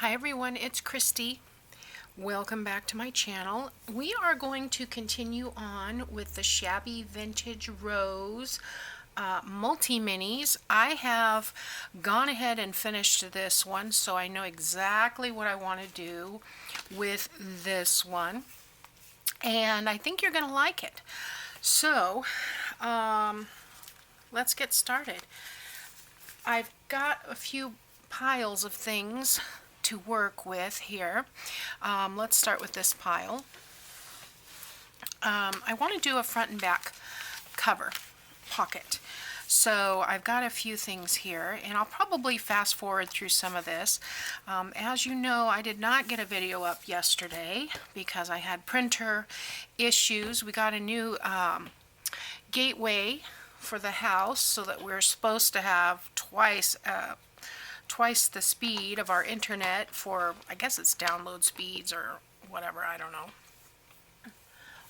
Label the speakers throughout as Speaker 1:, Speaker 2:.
Speaker 1: Hi everyone, it's Kristi. Welcome back to my channel. We are going to continue on with the Shabby Vintage Rose multi-minis. I have gone ahead and finished this one, so I know exactly what I want to do with this one. And I think you're going to like it. So, let's get started. I've got a few piles of things to work with here. Let's start with this pile. I want to do a front and back cover pocket. So I've got a few things here, and I'll probably fast forward through some of this. As you know, I did not get a video up yesterday because I had printer issues. We got a new gateway for the house so that we're supposed to have twice the speed of our internet for, I guess it's download speeds or whatever, I don't know.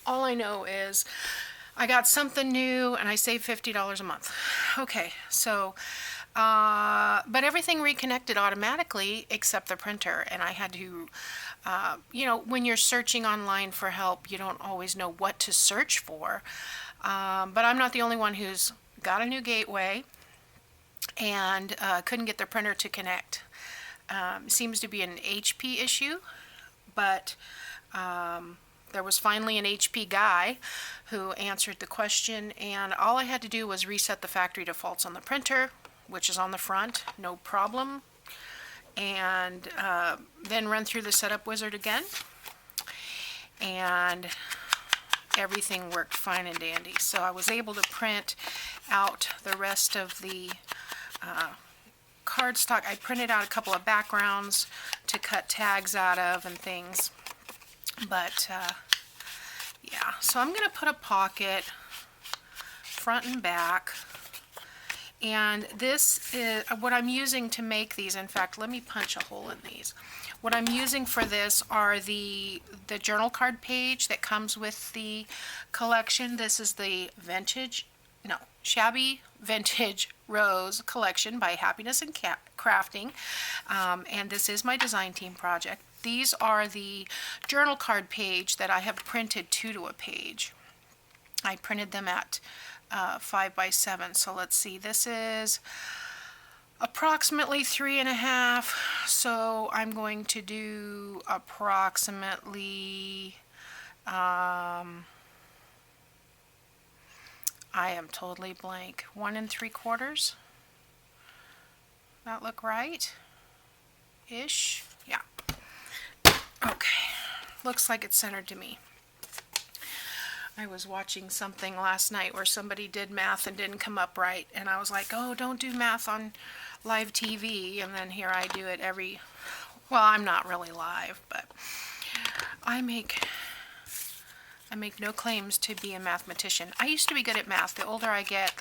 Speaker 1: All I know is I got something new and I saved $50 a month. Okay, so, but everything reconnected automatically except the printer, and I had to, you know, when you're searching online for help, you don't always know what to search for. But I'm not the only one who's got a new gateway and couldn't get their printer to connect. Seems to be an HP issue, but there was finally an HP guy who answered the question, and all I had to do was reset the factory defaults on the printer, which is on the front, no problem, and then run through the setup wizard again, and everything worked fine and dandy. So I was able to print out the rest of the cardstock. I printed out a couple of backgrounds to cut tags out of and things, but yeah, so I'm going to put a pocket front and back, and this is what I'm using to make these. In fact, let me punch a hole in these. What I'm using for this are the journal card page that comes with the collection. This is the Shabby Vintage Rose collection by Happiness and Crafting, and this is my design team project. These are the journal card page that I have printed 2 to a page. I printed them at 5 by 7. So let's see, this is approximately 3.5, so I'm going to do approximately I am totally blank. 1 3/4. That look right? Ish? Yeah. Okay. Looks like it's centered to me. I was watching something last night where somebody did math and didn't come up right, and I was like, oh, don't do math on live TV, and then here I do it well, I'm not really live, but I make no claims to be a mathematician. I used to be good at math. The older I get,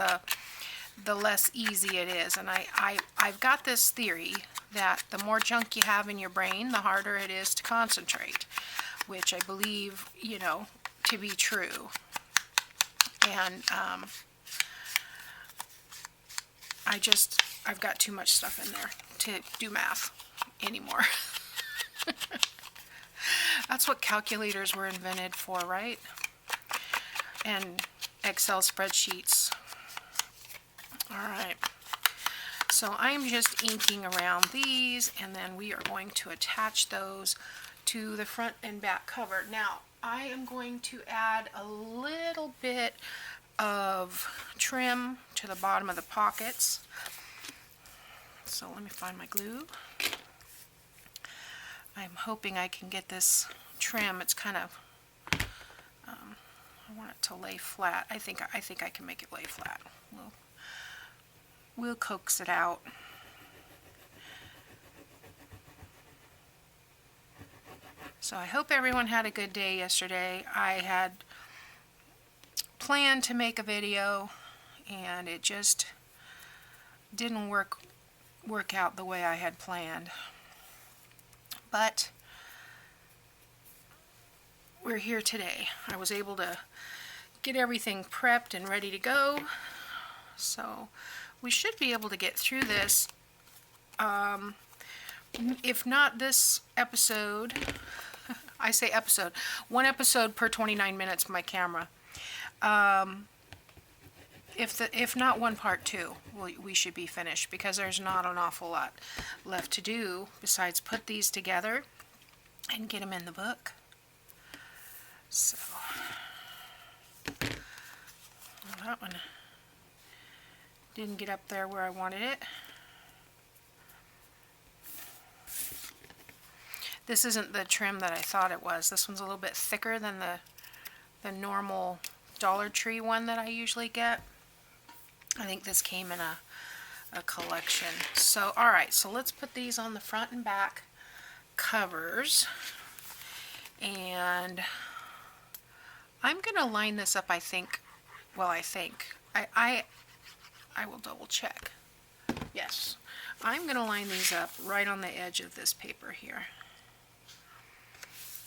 Speaker 1: the less easy it is. And I've got this theory that the more junk you have in your brain, the harder it is to concentrate, which I believe, you know, to be true. And I've got too much stuff in there to do math anymore. That's what calculators were invented for, right? And Excel spreadsheets. Alright, so I'm just inking around these, and then we are going to attach those to the front and back cover. Now, I am going to add a little bit of trim to the bottom of the pockets. So let me find my glue. I'm hoping I can get this trim. It's kind of, I want it to lay flat. I think I can make it lay flat. We'll coax it out. So I hope everyone had a good day yesterday. I had planned to make a video, and it just didn't work out the way I had planned. But we're here today. I was able to get everything prepped and ready to go, so we should be able to get through this if not this episode, I say episode, one episode per 29 minutes my camera. If not one part two, we should be finished, because there's not an awful lot left to do besides put these together and get them in the book. So well, that one didn't get up there where I wanted it. This isn't the trim that I thought it was. This one's a little bit thicker than the normal Dollar Tree one that I usually get. I think this came in a collection. So, alright, so let's put these on the front and back covers. And I'm going to line this up, I think. Well, I will double check. Yes. I'm going to line these up right on the edge of this paper here.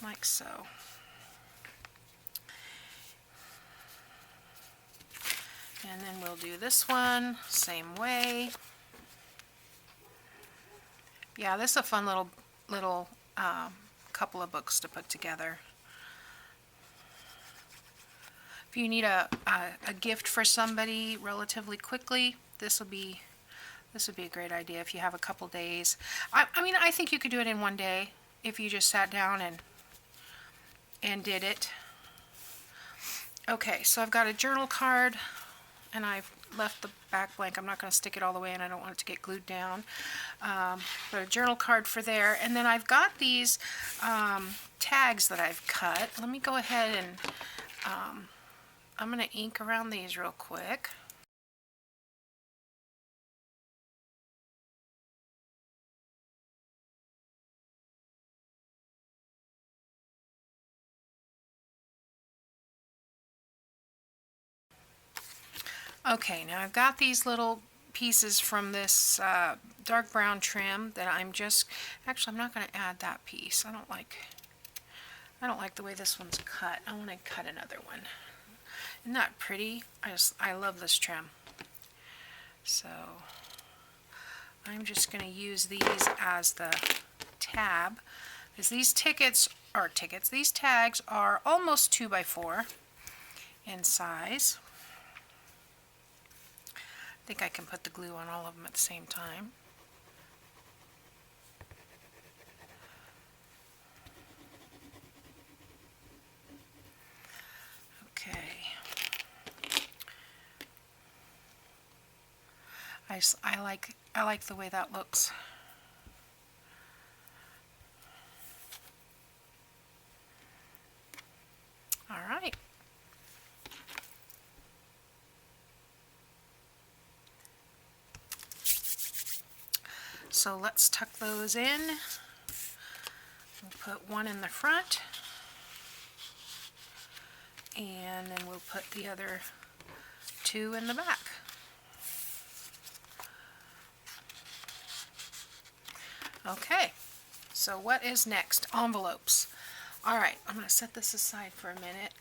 Speaker 1: Like so. And then we'll do this one, same way. Yeah, this is a fun little couple of books to put together. If you need a gift for somebody relatively quickly, this would be a great idea if you have a couple days. I mean, I think you could do it in one day if you just sat down and did it. Okay, so I've got a journal card, and I've left the back blank. I'm not going to stick it all the way, and I don't want it to get glued down. But a journal card for there. And then I've got these tags that I've cut. Let me go ahead and I'm going to ink around these real quick. Okay, now I've got these little pieces from this dark brown trim that actually I'm not going to add that piece. I don't like the way this one's cut. I want to cut another one. Isn't that pretty? I love this trim. So I'm just going to use these as the tab, because these tags are almost 2x4 in size. I think I can put the glue on all of them at the same time. Okay. I like the way that looks. All right. So let's tuck those in. We'll put one in the front, and then we'll put the other two in the back. Okay, so what is next? Envelopes. All right, I'm going to set this aside for a minute.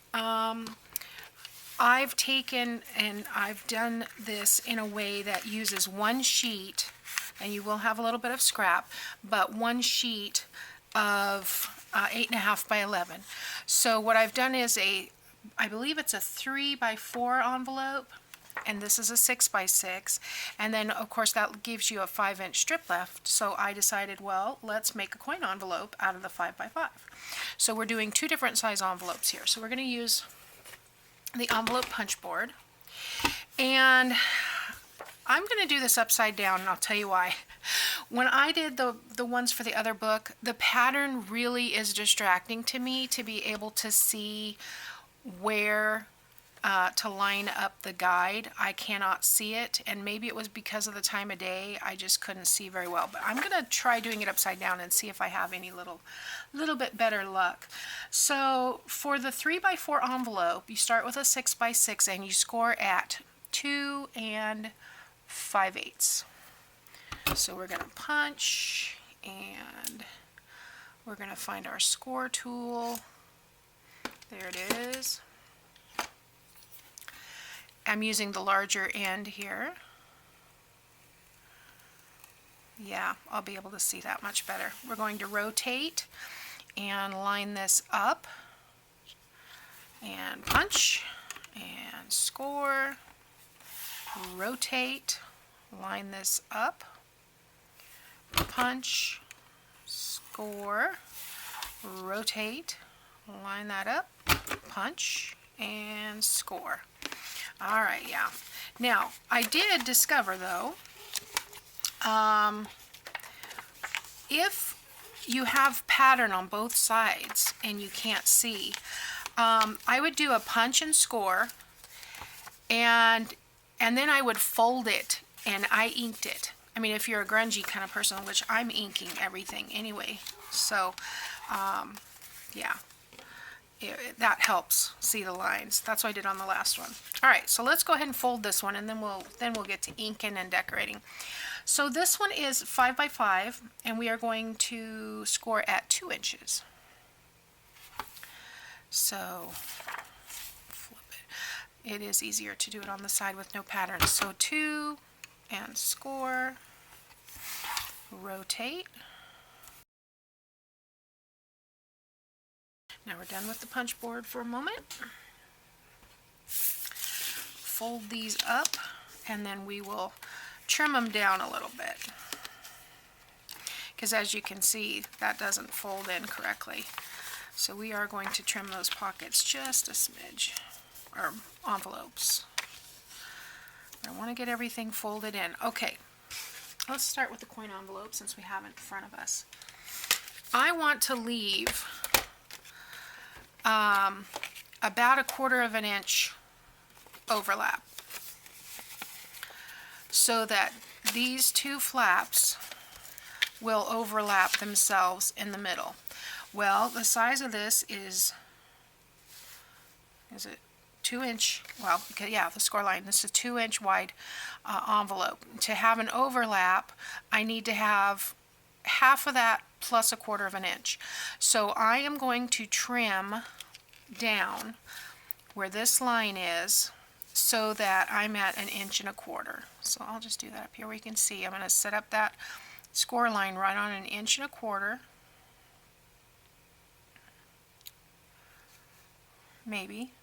Speaker 1: I've taken and I've done this in a way that uses one sheet, and you will have a little bit of scrap, but one sheet of 8.5 by 11. So what I've done is I believe it's a 3x4 envelope, and this is a 6x6, and then of course that gives you a 5-inch strip left. So I decided, well, let's make a coin envelope out of the 5x5. So we're doing two different size envelopes here. So we're going to use the envelope punch board, and I'm going to do this upside down, and I'll tell you why. When I did the ones for the other book, the pattern really is distracting to me to be able to see where to line up the guide. I cannot see it, and maybe it was because of the time of day. I just couldn't see very well. But I'm going to try doing it upside down and see if I have any little bit better luck. So for the 3x4 envelope, you start with a 6x6 and you score at 2 5/8. So we're going to punch, and we're going to find our score tool. There it is. I'm using the larger end here. Yeah, I'll be able to see that much better. We're going to rotate and line this up and punch and score, rotate, line this up, punch, score, rotate, line that up, punch, and score. All right, yeah. Now, I did discover, though, if you have pattern on both sides and you can't see, I would do a punch and score, and then I would fold it, and I inked it. I mean, if you're a grungy kind of person, which I'm inking everything anyway, so yeah, that helps see the lines. That's what I did on the last one. All right, so let's go ahead and fold this one, and then we'll get to inking and decorating. So this one is 5 by 5, and we are going to score at 2 inches. So flip it. It is easier to do it on the side with no pattern. So 2 and score, rotate. Now we're done with the punch board for a moment. Fold these up, and then we will trim them down a little bit, because as you can see, that doesn't fold in correctly. So we are going to trim those pockets just a smidge, or envelopes. I want to get everything folded in. Okay, let's start with the coin envelope since we have it in front of us. I want to leave about 1/4 inch overlap, so that these two flaps will overlap themselves in the middle. Well, the size of this is it 2 inch? Well, okay, yeah, the score line. This is a 2 inch wide envelope. To have an overlap, I need to have half of that plus 1/4 inch. So I am going to trim down where this line is, so that I'm at 1 1/4 inches. So I'll just do that up here where you can see. I'm going to set up that score line right on 1 1/4 inches. Maybe.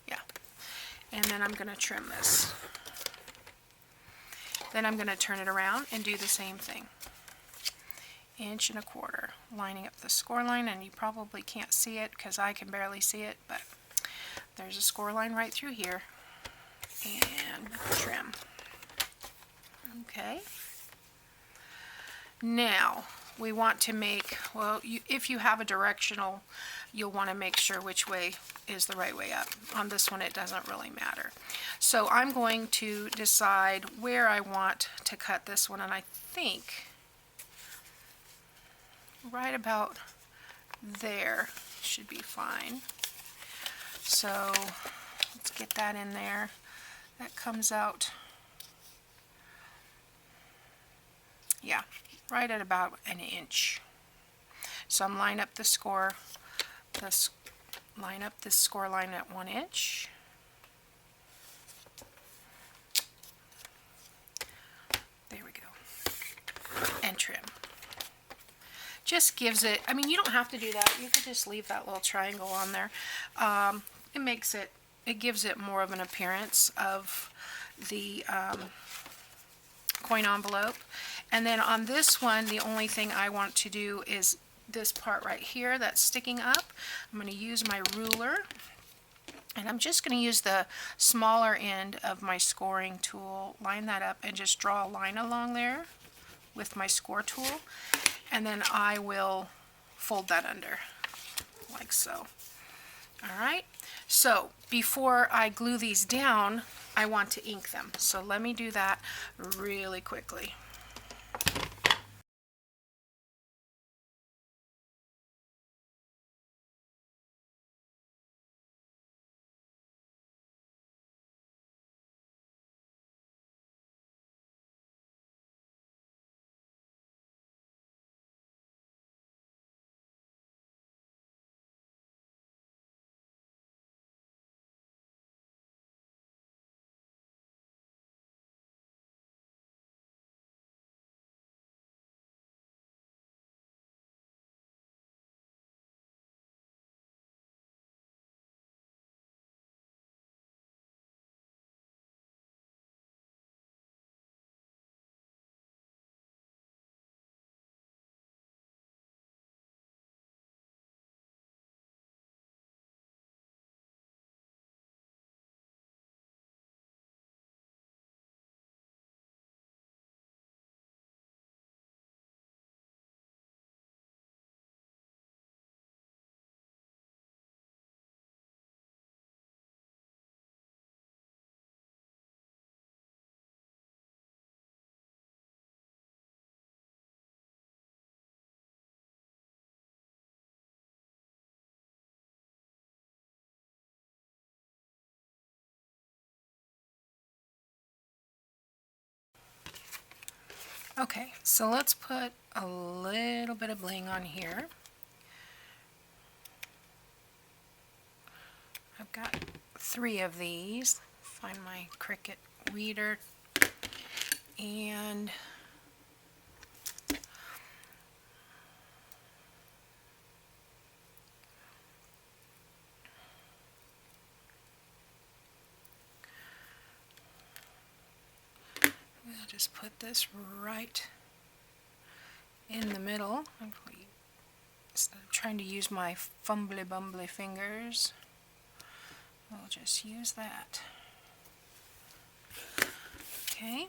Speaker 1: Yeah. And then I'm going to trim this. Then I'm going to turn it around and do the same thing. 1 1/4 inches, lining up the score line, and you probably can't see it because I can barely see it, but there's a score line right through here, and trim. Okay. Now we want to make, well, if you have a directional, you'll want to make sure which way is the right way up. On this one, it doesn't really matter. So I'm going to decide where I want to cut this one, and I think right about there should be fine. So let's get that in there. That comes out, yeah, right at about 1 inch. So I'm line up the score, line up this score line at 1 inch. There we go. And trim. Just gives it, I mean, you don't have to do that. You could just leave that little triangle on there. It gives it more of an appearance of the coin envelope. And then on this one, the only thing I want to do is this part right here that's sticking up. I'm going to use my ruler, and I'm just going to use the smaller end of my scoring tool, line that up, and just draw a line along there with my score tool, and then I will fold that under like so. All right, so before I glue these down, I want to ink them. So let me do that really quickly. Okay, so let's put a little bit of bling on here. I've got 3 of these. Find my Cricut weeder, and I'll just put this right in the middle. Instead of trying to use my fumbly bumbly fingers, I'll just use that. Okay.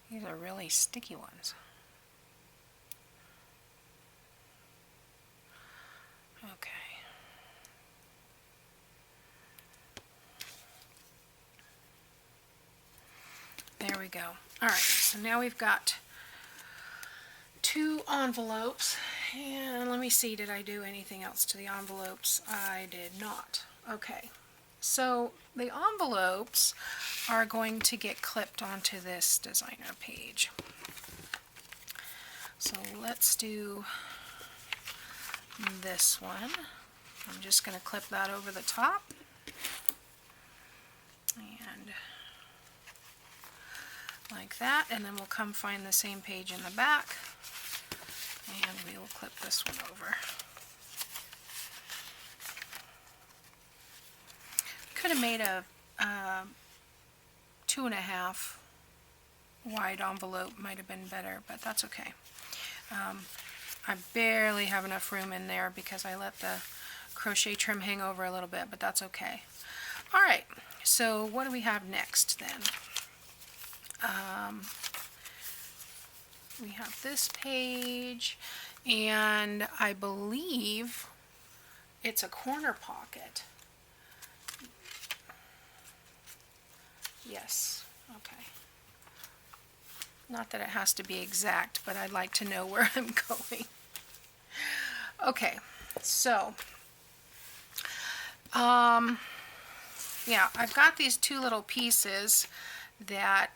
Speaker 1: These are really sticky ones. Okay. There we go. Alright, so now we've got 2 envelopes, and let me see, did I do anything else to the envelopes? I did not. Okay, so the envelopes are going to get clipped onto this designer page. So let's do this one. I'm just going to clip that over the top, and like that, and then we'll come find the same page in the back, and we will clip this one over. Could have made a 2.5 wide envelope, might have been better, but that's okay. I barely have enough room in there because I let the crochet trim hang over a little bit, but that's okay. Alright, so what do we have next then? We have this page, and I believe it's a corner pocket. Yes, okay. Not that it has to be exact, but I'd like to know where I'm going. Okay, so, yeah, I've got these 2 little pieces that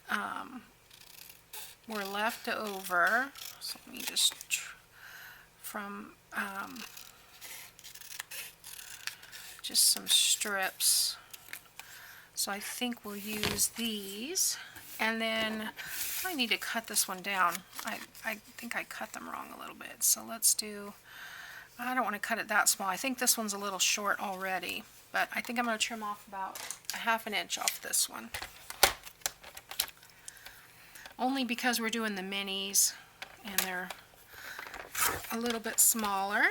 Speaker 1: were left over. So let me just from just some strips. So I think we'll use these, and then I need to cut this one down. I think I cut them wrong a little bit. So let's do, I don't want to cut it that small. I think this one's a little short already, but I think I'm going to trim off about 1/2 inch off this one. Only because we're doing the minis and they're a little bit smaller.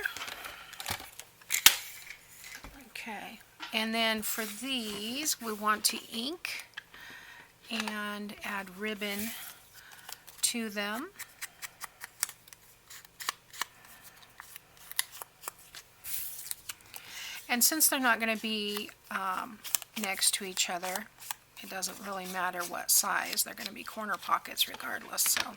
Speaker 1: Okay, and then for these we want to ink and add ribbon to them. And since they're not going to be next to each other, it doesn't really matter what size. They're going to be corner pockets regardless. So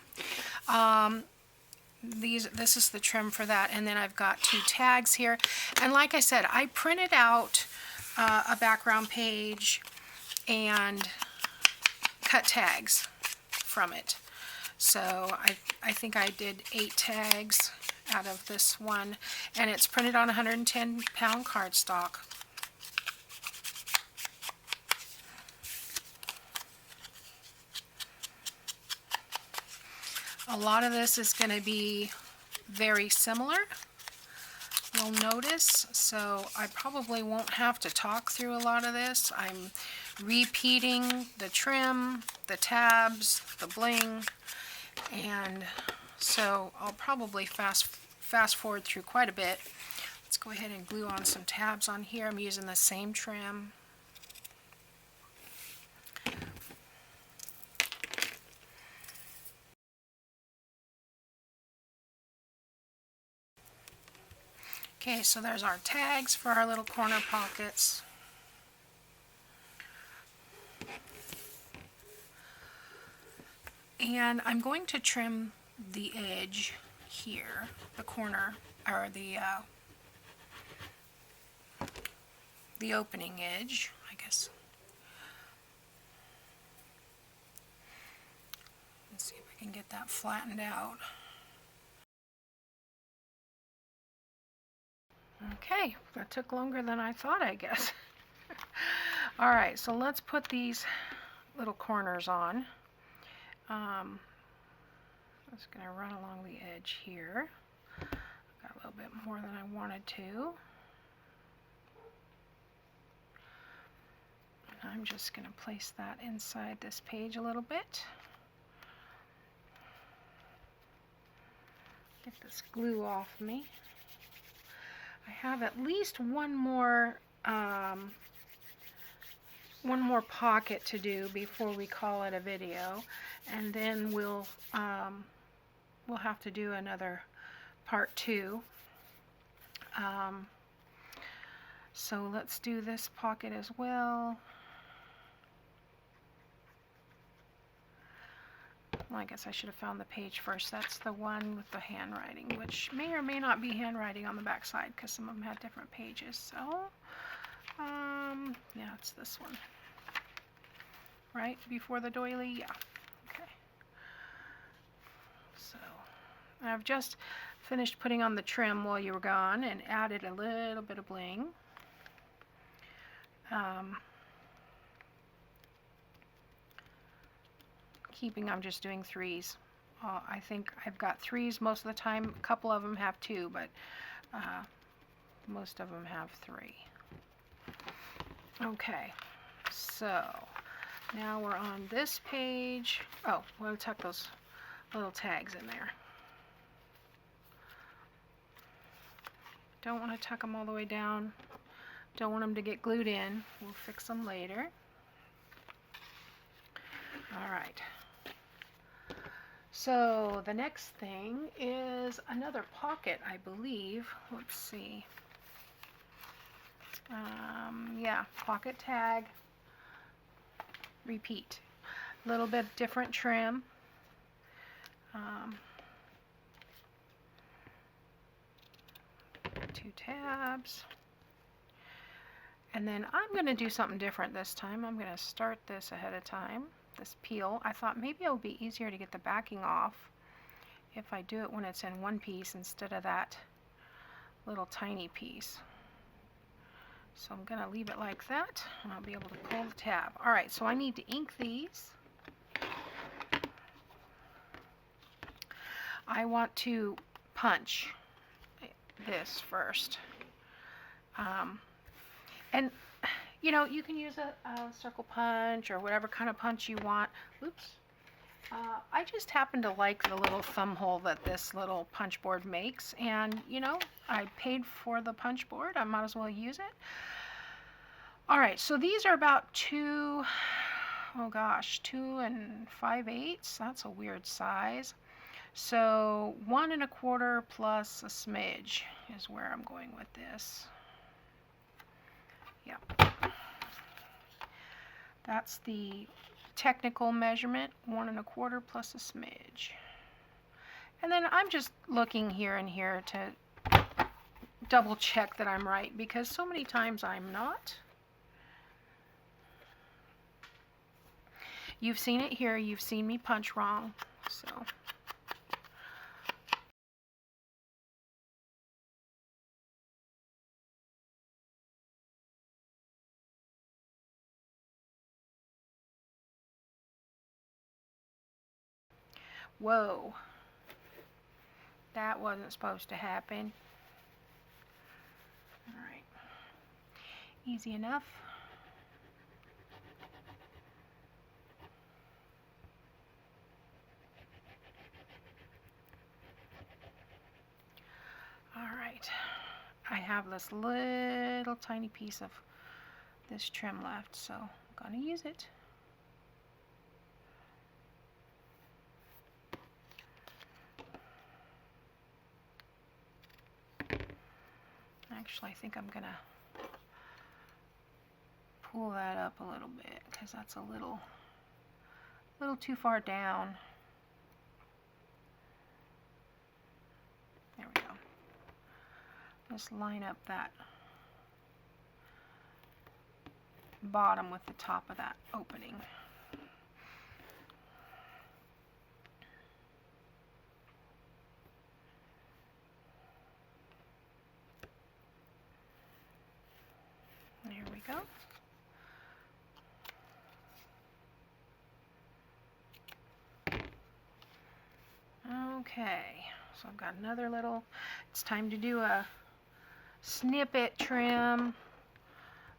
Speaker 1: this is the trim for that, and then I've got 2 tags here. And like I said, I printed out a background page and cut tags from it. So I think I did 8 tags out of this one, and it's printed on 110-pound cardstock. A lot of this is going to be very similar, you'll notice, so I probably won't have to talk through a lot of this. I'm repeating the trim, the tabs, the bling, and so I'll probably fast forward through quite a bit. Let's go ahead and glue on some tabs on here. I'm using the same trim. Okay, so there's our tags for our little corner pockets. And I'm going to trim the edge here, the corner, or the the opening edge, I guess. Let's see if I can get that flattened out. Okay, that took longer than I thought, I guess. Alright, so let's put these little corners on. I'm just going to run along the edge here. Got a little bit more than I wanted to. And I'm just going to place that inside this page a little bit. Get this glue off me. I have at least one more pocket to do before we call it a video, and then we'll have to do another part 2. So let's do this pocket as well. Well, I guess I should have found the page first. That's the one with the handwriting, which may or may not be handwriting on the back side because some of them had different pages. So, yeah, it's this one. Right before the doily? Yeah. Okay. So, I've just finished putting on the trim while you were gone and added a little bit of bling. I'm just doing 3s. I think I've got 3s most of the time. A couple of them have 2, but most of them have 3. Okay, so now we're on this page. Oh, we'll tuck those little tags in there. Don't want to tuck them all the way down. Don't want them to get glued in. We'll fix them later. All right. So the next thing is another pocket, I believe. Let's see. Yeah, pocket tag. Repeat. A little bit different trim. 2 tabs. And then I'm going to do something different this time. I'm going to start this ahead of time. This peel. I thought maybe it would be easier to get the backing off if I do it when it's in one piece instead of that little tiny piece. So I'm going to leave it like that, and I'll be able to pull the tab. Alright, so I need to ink these. I want to punch this first. And you know, you can use a circle punch or whatever kind of punch you want. Oops. I just happen to like the little thumb hole that this little punch board makes, and you know, I paid for the punch board. I might as well use it. Alright, so these are about 2 and 5/8. That's a weird size. So 1 1/4 plus a smidge is where I'm going with this. Yep. That's the technical measurement, 1 1/4 plus a smidge. And then I'm just looking here and here to double check that I'm right, because so many times I'm not. You've seen it here, you've seen me punch wrong, so. Whoa, that wasn't supposed to happen. All right, easy enough. All right, I have this little tiny piece of this trim left, so I'm gonna use it. Actually, I think I'm gonna pull that up a little bit because that's a little too far down. There we go. Just line up that bottom with the top of that opening. There we go. Okay, so I've got another little, it's time to do a snippet trim,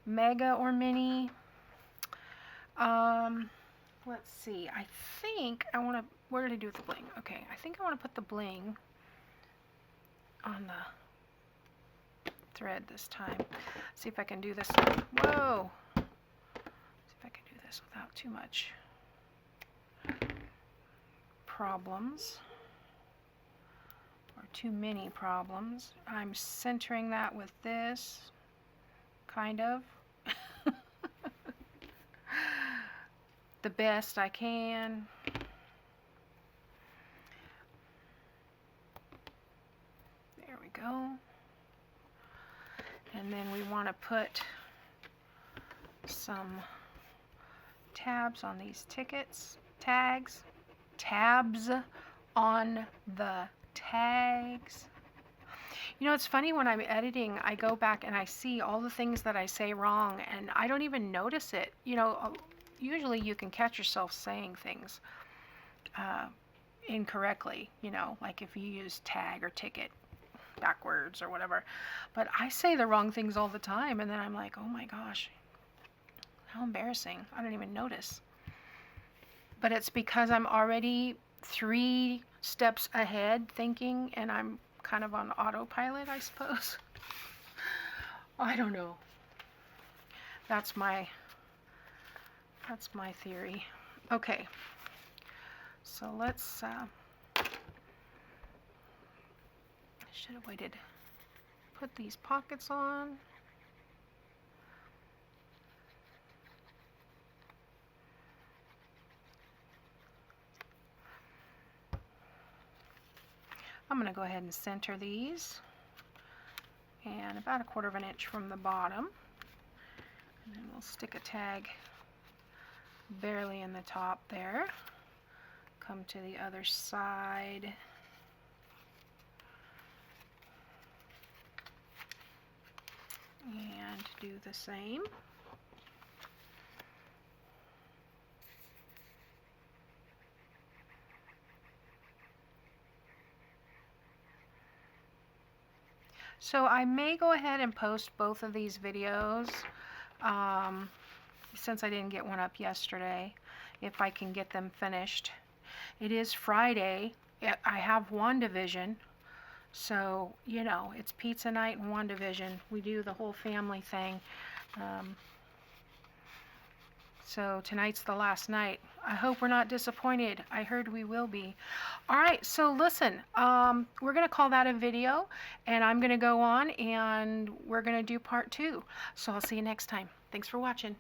Speaker 1: mega or mini. Let's see, I think I want to, what did I do with the bling? Okay, I think I want to put the bling on the thread this time. See if I can do this. Whoa! See if I can do this without too much problems. Or too many problems. I'm centering that with this, kind of, the best I can. There we go. And then we want to put some tabs on these tabs on the tags. You know, it's funny, when I'm editing, I go back and I see all the things that I say wrong, and I don't even notice it. You know, usually you can catch yourself saying things incorrectly, you know, like if you use tag or ticket backwards or whatever. But I say the wrong things all the time, and then I'm like, oh my gosh, how embarrassing. I don't even notice. But it's because I'm already 3 steps ahead thinking, and I'm kind of on autopilot, I suppose. I don't know. That's my theory. Okay, so let's I should have waited. Put these pockets on. I'm going to go ahead and center these, and about 1/4 inch from the bottom, and then we'll stick a tag barely in the top there. Come to the other side, and do the same. So I may go ahead and post both of these videos since I didn't get one up yesterday, if I can get them finished. It is Friday. I have WandaVision, so you know, it's pizza night and WandaVision. We do the whole family thing. So tonight's the last night. I hope we're not disappointed. I heard we will be. All right, so listen, we're going to call that a video, and I'm going to go on and we're going to do part 2. So I'll see you next time. Thanks for watching.